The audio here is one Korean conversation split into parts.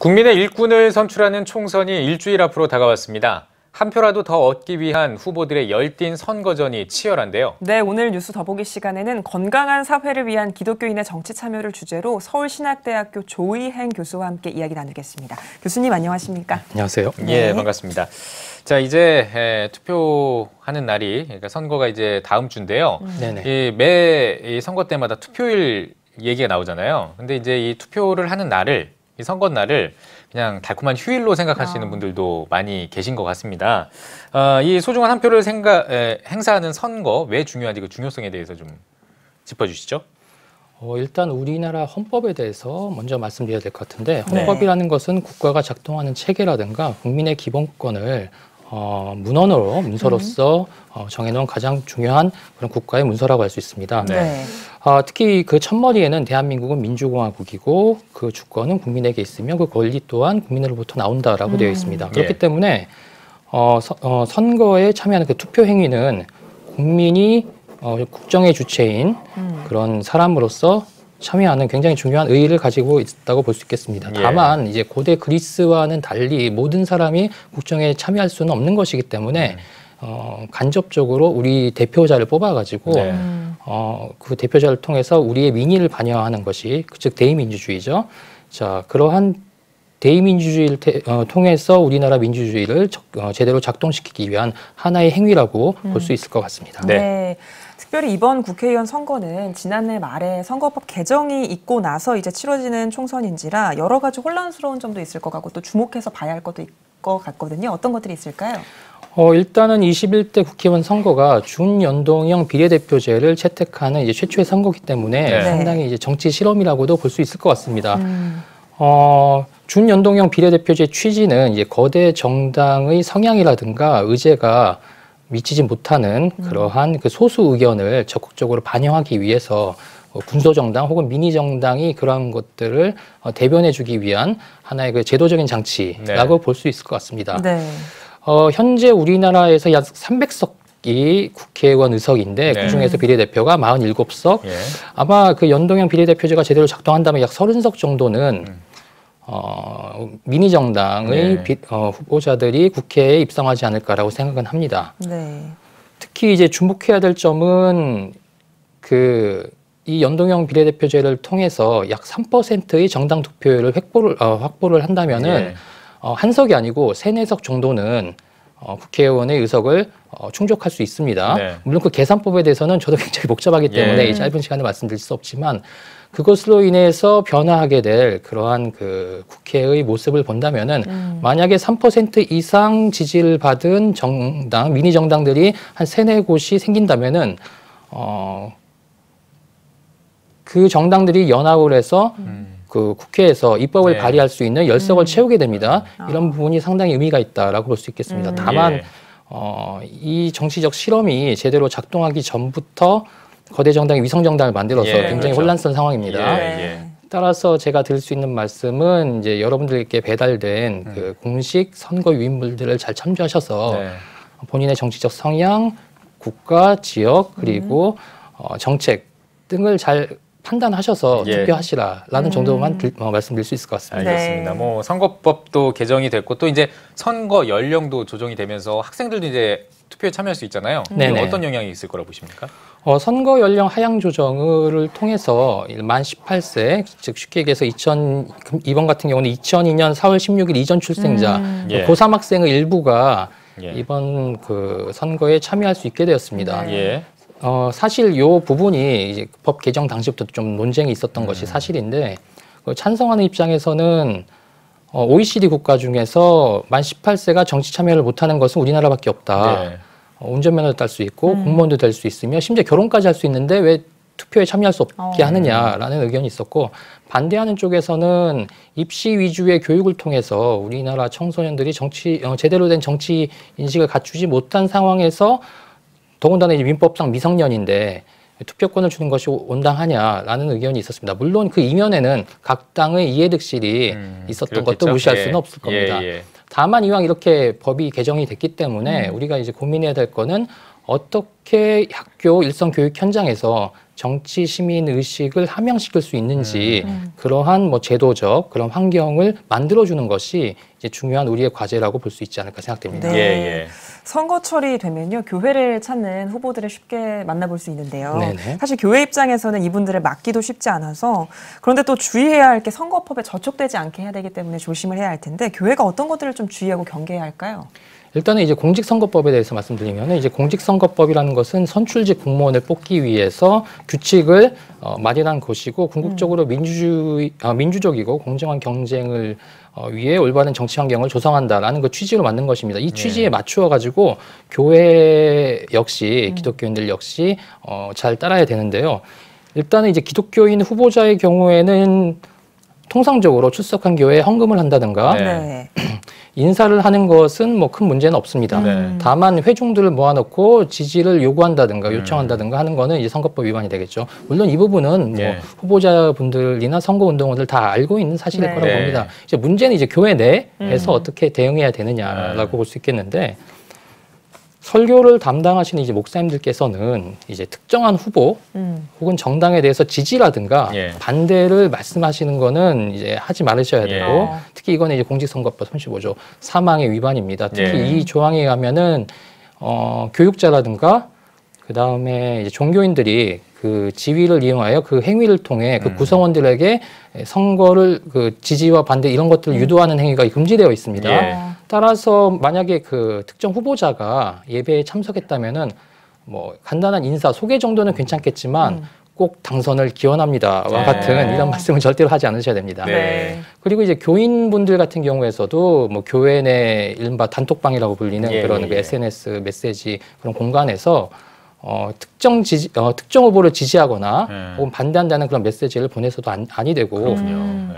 국민의 일꾼을 선출하는 총선이 일주일 앞으로 다가왔습니다. 한 표라도 더 얻기 위한 후보들의 열띤 선거전이 치열한데요. 네, 오늘 뉴스 더보기 시간에는 건강한 사회를 위한 기독교인의 정치 참여를 주제로 서울신학대학교 조의행 교수와 함께 이야기 나누겠습니다. 교수님 안녕하십니까? 안녕하세요. 네. 예, 반갑습니다. 자, 이제 투표하는 날이, 그러니까 선거가 이제 다음 주인데요. 매 선거 때마다 투표일 얘기가 나오잖아요. 근데 이제 이 투표를 하는 날을, 이 선거 날을 그냥 달콤한 휴일로 생각하시는 분들도 많이 계신 것 같습니다. 이 소중한 한 표를 행사하는 선거 왜 중요한지 그 중요성에 대해서 좀 짚어주시죠. 일단 우리나라 헌법에 대해서 먼저 말씀드려야 될 것 같은데 헌법이라는 것은 국가가 작동하는 체계라든가 국민의 기본권을 문서로서 정해놓은 가장 중요한 그런 국가의 문서라고 할 수 있습니다. 네. 특히 그 첫머리에는 대한민국은 민주공화국이고 그 주권은 국민에게 있으며 그 권리 또한 국민으로부터 나온다라고 되어 있습니다. 그렇기 때문에 선거에 참여하는 그 투표 행위는 국민이 국정의 주체인 그런 사람으로서 참여하는 굉장히 중요한 의의를 가지고 있다고 볼 수 있겠습니다. 다만 이제 고대 그리스와는 달리 모든 사람이 국정에 참여할 수는 없는 것이기 때문에 간접적으로 우리 대표자를 뽑아가지고 그 대표자를 통해서 우리의 민의를 반영하는 것이 즉 대의민주주의죠. 자, 그러한 대의민주주의를 통해서 우리나라 민주주의를 제대로 작동시키기 위한 하나의 행위라고 볼 수 있을 것 같습니다. 네. 특별히 이번 국회의원 선거는 지난해 말에 선거법 개정이 있고 나서 이제 치러지는 총선인지라 여러 가지 혼란스러운 점도 있을 것 같고 또 주목해서 봐야 할 것도 있을 것 같거든요. 어떤 것들이 있을까요? 일단은 21대 국회의원 선거가 준연동형 비례대표제를 채택하는 이제 최초의 선거이기 때문에 상당히 이제 정치 실험이라고도 볼 수 있을 것 같습니다. 준연동형 비례대표제 취지는 이제 거대 정당의 성향이라든가 의제가 미치지 못하는 그러한 그 소수 의견을 적극적으로 반영하기 위해서 군소정당 혹은 미니정당이 그러한 것들을 대변해주기 위한 하나의 그 제도적인 장치라고 볼 수 있을 것 같습니다. 현재 우리나라에서 약 300석이 국회의원 의석인데 그중에서 비례대표가 47석. 아마 그 연동형 비례대표제가 제대로 작동한다면 약 30석 정도는 미니정당의 후보자들이 국회에 입성하지 않을까라고 생각은 합니다. 특히 이제 주목해야 될 점은 이 연동형 비례대표제를 통해서 약 3%의 정당 투표율을 확보를 한다면은 한 석이 아니고 3~4석 정도는 국회의원의 의석을 충족할 수 있습니다. 물론 그 계산법에 대해서는 저도 굉장히 복잡하기 때문에 이 짧은 시간에 말씀드릴 수 없지만 그것으로 인해서 변화하게 될 그러한 그 국회의 모습을 본다면은 만약에 3% 이상 지지를 받은 정당, 미니 정당들이 한 3~4곳이 생긴다면은 그 정당들이 연합을 해서 그 국회에서 입법을 발의할 수 있는 10석을 채우게 됩니다. 이런 부분이 상당히 의미가 있다라고 볼 수 있겠습니다. 다만 이 정치적 실험이 제대로 작동하기 전부터 거대 정당이 위성 정당을 만들어서 굉장히 혼란스러운 상황입니다. 따라서 제가 드릴 수 있는 말씀은 이제 여러분들께 배달된 그 공식 선거 유인물들을 잘 참조하셔서 본인의 정치적 성향, 국가, 지역 그리고 정책 등을 잘 판단하셔서 투표하시라라는 정도만 말씀드릴 수 있을 것 같습니다. 알겠습니다. 뭐 선거법도 개정이 됐고 또 이제 선거 연령도 조정이 되면서 학생들도 이제 투표에 참여할 수 있잖아요. 어떤 영향이 있을 거라고 보십니까? 선거 연령 하향 조정을 통해서 만 18세, 즉 쉽게 얘기해서 이번 같은 경우는 2002년 4월 16일 이전 출생자 고3 학생의 일부가 이번 그 선거에 참여할 수 있게 되었습니다. 사실 이 부분이 이제 법 개정 당시부터 좀 논쟁이 있었던 것이 사실인데 찬성하는 입장에서는 OECD 국가 중에서 만 18세가 정치 참여를 못하는 것은 우리나라밖에 없다. 운전면허도 딸 수 있고 공무원도 될 수 있으며 심지어 결혼까지 할 수 있는데 왜 투표에 참여할 수 없게 하느냐라는 의견이 있었고 반대하는 쪽에서는 입시 위주의 교육을 통해서 우리나라 청소년들이 제대로 된 정치 인식을 갖추지 못한 상황에서 더군다나 이제 민법상 미성년인데 투표권을 주는 것이 온당하냐라는 의견이 있었습니다. 물론 그 이면에는 각 당의 이해득실이 있었던 것도 무시할 수는 없을 겁니다. 다만 이왕 이렇게 법이 개정이 됐기 때문에 우리가 이제 고민해야 될 거는 어떻게 학교 일선 교육 현장에서 정치 시민 의식을 함양시킬 수 있는지 그러한 뭐 제도적 그런 환경을 만들어주는 것이 이제 중요한 우리의 과제라고 볼 수 있지 않을까 생각됩니다. 네. 예. 선거철이 되면요, 교회를 찾는 후보들을 쉽게 만나볼 수 있는데요. 네네. 사실 교회 입장에서는 이분들을 막기도 쉽지 않아서, 그런데 또 주의해야 할 게 선거법에 저촉되지 않게 해야 되기 때문에 조심을 해야 할 텐데, 교회가 어떤 것들을 좀 주의하고 경계해야 할까요? 일단은 이제 공직선거법에 대해서 말씀드리면 이제 공직선거법이라는 것은 선출직 공무원을 뽑기 위해서 규칙을 마련한 것이고 궁극적으로 민주적이고 공정한 경쟁을 위해 올바른 정치 환경을 조성한다라는 그 취지로 만든 것입니다. 이 취지에 맞추어 가지고 교회 역시 기독교인들 역시 잘 따라야 되는데요. 일단은 이제 기독교인 후보자의 경우에는 통상적으로 출석한 교회에 헌금을 한다든가 네. 인사를 하는 것은 뭐 큰 문제는 없습니다. 다만 회중들을 모아놓고 지지를 요구한다든가 요청한다든가 하는 거는 이제 선거법 위반이 되겠죠. 물론 이 부분은 뭐 후보자분들이나 선거운동원들 다 알고 있는 사실일 거라고 봅니다. 이제 문제는 이제 교회 내에서 어떻게 대응해야 되느냐라고 볼 수 있겠는데, 설교를 담당하시는 이제 목사님들께서는 이제 특정한 후보 혹은 정당에 대해서 지지라든가 반대를 말씀하시는 거는 이제 하지 말으셔야 되고, 특히 이거는 이제 공직선거법 35조 사망의 위반입니다. 특히 이 조항에 의하면은 교육자라든가 그 다음에 이제 종교인들이 그 지위를 이용하여 그 행위를 통해 그 구성원들에게 선거를 그 지지와 반대 이런 것들을 유도하는 행위가 금지되어 있습니다. 따라서 만약에 그 특정 후보자가 예배에 참석했다면은 뭐 간단한 인사 소개 정도는 괜찮겠지만 꼭 당선을 기원합니다와 같은 이런 말씀을 절대로 하지 않으셔야 됩니다. 그리고 이제 교인분들 같은 경우에서도 뭐 교회 내 이른바 단톡방이라고 불리는 그런 그 SNS 메시지 그런 공간에서 특정 후보를 지지하거나 혹은 반대한다는 그런 메시지를 보내서도 아니 되고,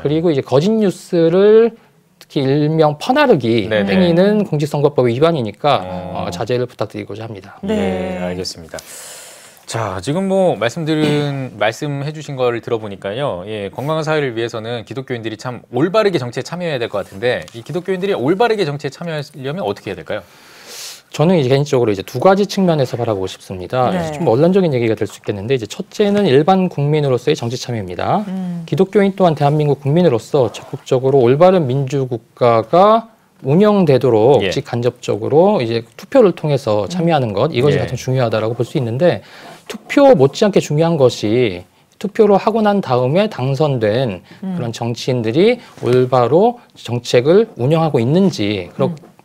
그리고 이제 거짓 뉴스를 특히 일명 퍼나르기 행위는 공직선거법 위반이니까 자제를 부탁드리고자 합니다. 네, 알겠습니다. 자, 지금 뭐 말씀해 주신 걸 들어보니까요. 건강한 사회를 위해서는 기독교인들이 참 올바르게 정치에 참여해야 될 것 같은데, 이 기독교인들이 올바르게 정치에 참여하려면 어떻게 해야 될까요? 저는 이제 개인적으로 이제 두 가지 측면에서 바라보고 싶습니다. 좀 원론적인 얘기가 될 수 있겠는데, 이제 첫째는 일반 국민으로서의 정치 참여입니다. 기독교인 또한 대한민국 국민으로서 적극적으로 올바른 민주국가가 운영되도록 직간접적으로 이제 투표를 통해서 참여하는 것, 이것이 가장 중요하다라고 볼 수 있는데, 투표 못지않게 중요한 것이 투표를 하고 난 다음에 당선된 그런 정치인들이 올바로 정책을 운영하고 있는지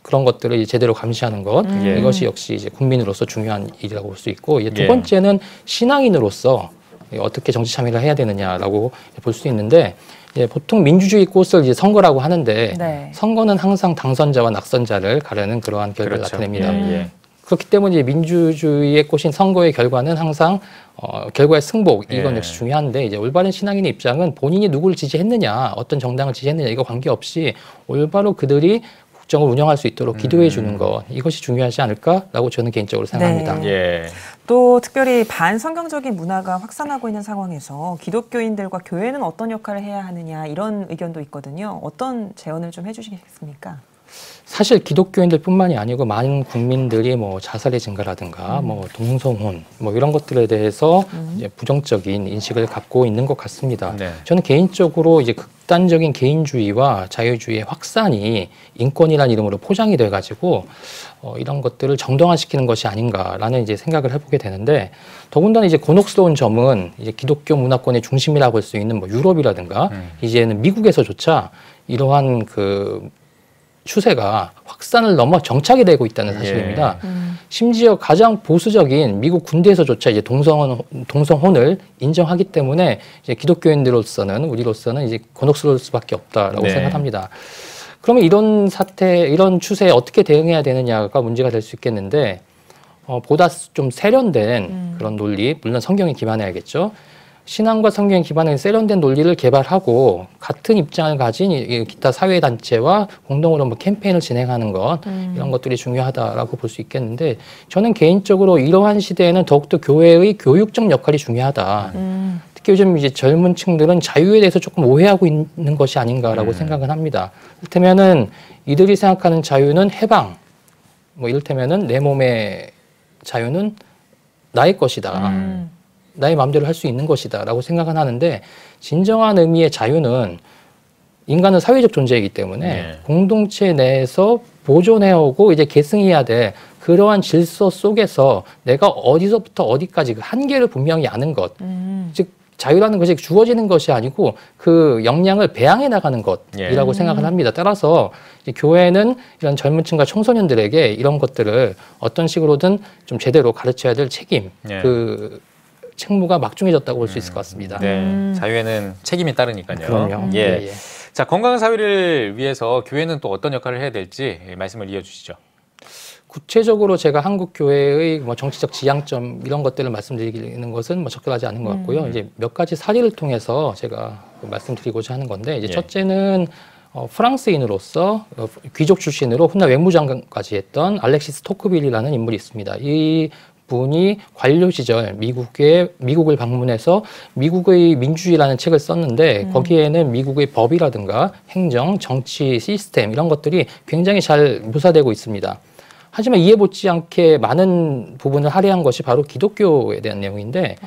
그런 것들을 제대로 감시하는 것, 이것이 역시 이제 국민으로서 중요한 일이라고 볼 수 있고, 두 번째는 신앙인으로서 어떻게 정치 참여를 해야 되느냐라고 볼 수 있는데, 보통 민주주의 꽃을 이제 선거라고 하는데 선거는 항상 당선자와 낙선자를 가르는 그러한 결과를 나타냅니다. 그렇기 때문에 민주주의의 꽃인 선거의 결과는 항상 결과의 승복, 이건 역시 중요한데, 이제 올바른 신앙인의 입장은 본인이 누구를 지지했느냐, 어떤 정당을 지지했느냐 이거 관계없이 올바로 그들이 국정을 운영할 수 있도록 기도해 주는 것, 이것이 중요하지 않을까라고 저는 개인적으로 생각합니다. 또 특별히 반성경적인 문화가 확산하고 있는 상황에서 기독교인들과 교회는 어떤 역할을 해야 하느냐, 이런 의견도 있거든요. 어떤 제언을 좀 해주시겠습니까? 사실 기독교인들뿐만이 아니고 많은 국민들이 뭐 자살의 증가라든가 뭐 동성혼 뭐 이런 것들에 대해서 이제 부정적인 인식을 갖고 있는 것 같습니다. 저는 개인적으로 이제 극단적인 개인주의와 자유주의의 확산이 인권이라는 이름으로 포장이 돼가지고 이런 것들을 정당화시키는 것이 아닌가라는 이제 생각을 해보게 되는데, 더군다나 이제 곤혹스러운 점은 이제 기독교 문화권의 중심이라고 할 수 있는 뭐 유럽이라든가 이제는 미국에서조차 이러한 그 추세가 확산을 넘어 정착이 되고 있다는 사실입니다. 심지어 가장 보수적인 미국 군대에서조차 이제 동성혼을 인정하기 때문에 이제 기독교인들로서는, 우리로서는 이제 곤혹스러울 수밖에 없다라고 생각합니다. 그러면 이런 사태, 이런 추세에 어떻게 대응해야 되느냐가 문제가 될 수 있겠는데, 보다 좀 세련된 그런 논리, 물론 성경에 기반해야겠죠. 신앙과 성경에 기반한 세련된 논리를 개발하고 같은 입장을 가진 기타 사회단체와 공동으로 뭐 캠페인을 진행하는 것, 이런 것들이 중요하다라고 볼 수 있겠는데, 저는 개인적으로 이러한 시대에는 더욱더 교회의 교육적 역할이 중요하다. 특히 요즘 이제 젊은 층들은 자유에 대해서 조금 오해하고 있는 것이 아닌가라고 생각은 합니다. 이를테면은 이들이 생각하는 자유는 해방, 뭐 이를테면은 내 몸의 자유는 나의 것이다. 나의 마음대로 할 수 있는 것이다 라고 생각은 하는데 진정한 의미의 자유는 인간은 사회적 존재이기 때문에 공동체 내에서 보존해오고 이제 계승해야 될 그러한 질서 속에서 내가 어디서부터 어디까지 그 한계를 분명히 아는 것, 즉 자유라는 것이 주어지는 것이 아니고 그 역량을 배양해 나가는 것이라고 생각을 합니다. 따라서 이제 교회는 이런 젊은 층과 청소년들에게 이런 것들을 어떤 식으로든 좀 제대로 가르쳐야 될 책임, 그 책무가 막중해졌다고 볼 수 있을 것 같습니다. 네, 자유에는 책임이 따르니까요. 그럼요. 예. 자, 건강한 사회를 위해서 교회는 또 어떤 역할을 해야 될지 말씀을 이어주시죠. 구체적으로 제가 한국 교회의 뭐 정치적 지향점 이런 것들을 말씀드리는 것은 뭐 적절하지 않은 것 같고요. 이제 몇 가지 사례를 통해서 제가 말씀드리고자 하는 건데 이제 첫째는 프랑스인으로서 귀족 출신으로 훗날 외무장관까지 했던 알렉시스 토크빌이라는 인물이 있습니다. 이 분이 관료 시절 미국을 방문해서 미국의 민주주의라는 책을 썼는데 거기에는 미국의 법이라든가 행정, 정치 시스템 이런 것들이 굉장히 잘 묘사되고 있습니다. 하지만 이해 못지않게 많은 부분을 할애한 것이 바로 기독교에 대한 내용인데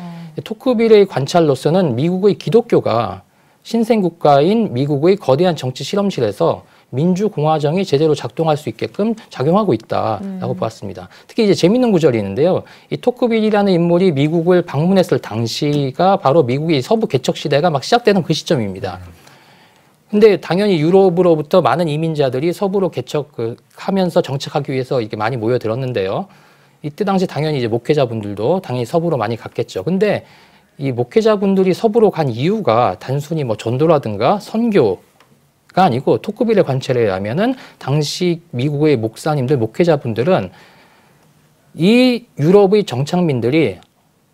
토크빌의 관찰로서는 미국의 기독교가 신생국가인 미국의 거대한 정치 실험실에서 민주공화정이 제대로 작동할 수 있게끔 작용하고 있다라고 보았습니다. 특히 이제 재밌는 구절이 있는데요. 이 토크빌이라는 인물이 미국을 방문했을 당시가 바로 미국의 서부 개척 시대가 막 시작되는 그 시점입니다. 근데 당연히 유럽으로부터 많은 이민자들이 서부로 개척하면서 정착하기 위해서 이게 많이 모여들었는데요. 이때 당시 당연히 이제 목회자분들도 당연히 서부로 많이 갔겠죠. 근데 이 목회자분들이 서부로 간 이유가 단순히 뭐 전도라든가 선교가 아니고 토크빌의 관찰에 의하면은 당시 미국의 목사님들, 목회자분들은 이 유럽의 정착민들이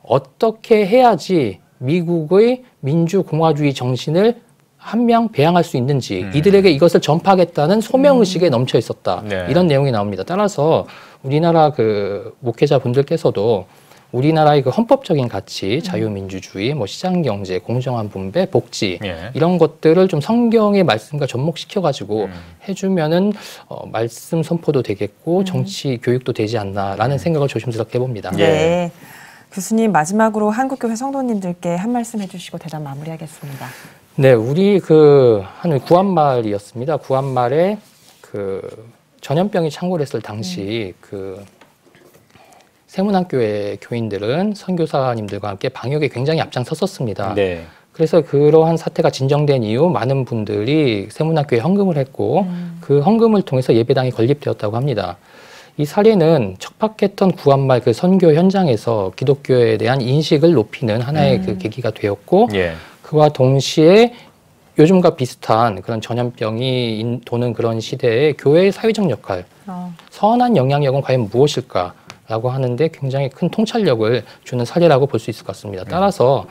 어떻게 해야지 미국의 민주공화주의 정신을 함양 배양할 수 있는지 이들에게 이것을 전파하겠다는 소명의식에 넘쳐 있었다. 이런 내용이 나옵니다. 따라서 우리나라 그 목회자분들께서도 우리나라의 그 헌법적인 가치, 자유민주주의, 뭐 시장경제, 공정한 분배, 복지 이런 것들을 좀 성경의 말씀과 접목시켜가지고 해주면은 말씀 선포도 되겠고 정치 교육도 되지 않나라는 생각을 조심스럽게 해봅니다. 네. 교수님 마지막으로 한국교회 성도님들께 한 말씀 해주시고 대담 마무리하겠습니다. 네, 우리 한 구한말이었습니다. 구한말에 전염병이 창궐했을 당시 세문안교회 교인들은 선교사님들과 함께 방역에 굉장히 앞장섰었습니다. 네. 그래서 그러한 사태가 진정된 이후 많은 분들이 세문안교회에 헌금을 했고 그 헌금을 통해서 예배당이 건립되었다고 합니다. 이 사례는 척박했던 구한말 그 선교 현장에서 기독교에 대한 인식을 높이는 하나의 그 계기가 되었고 그와 동시에 요즘과 비슷한 그런 전염병이 도는 그런 시대에 교회의 사회적 역할, 선한 영향력은 과연 무엇일까라고 하는데 굉장히 큰 통찰력을 주는 사례라고 볼 수 있을 것 같습니다. 따라서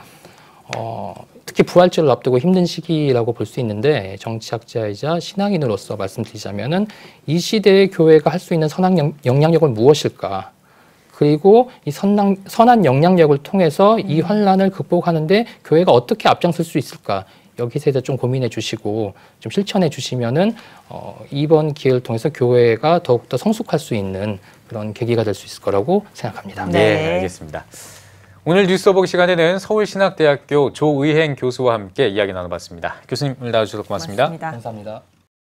특히 부활절을 앞두고 힘든 시기라고 볼 수 있는데 정치학자이자 신앙인으로서 말씀드리자면은 이 시대의 교회가 할 수 있는 선한 영향력은 무엇일까? 그리고 이 선한 영향력을 통해서 이 환란을 극복하는데 교회가 어떻게 앞장설 수 있을까? 여기에 대해서 좀 고민해 주시고 좀 실천해 주시면은 이번 기회를 통해서 교회가 더욱더 성숙할 수 있는 그런 계기가 될 수 있을 거라고 생각합니다. 네, 알겠습니다. 오늘 뉴스 오버기 시간에는 서울신학대학교 조의행 교수와 함께 이야기 나눠봤습니다. 교수님 오늘 나와주셔서 고맙습니다. 감사합니다.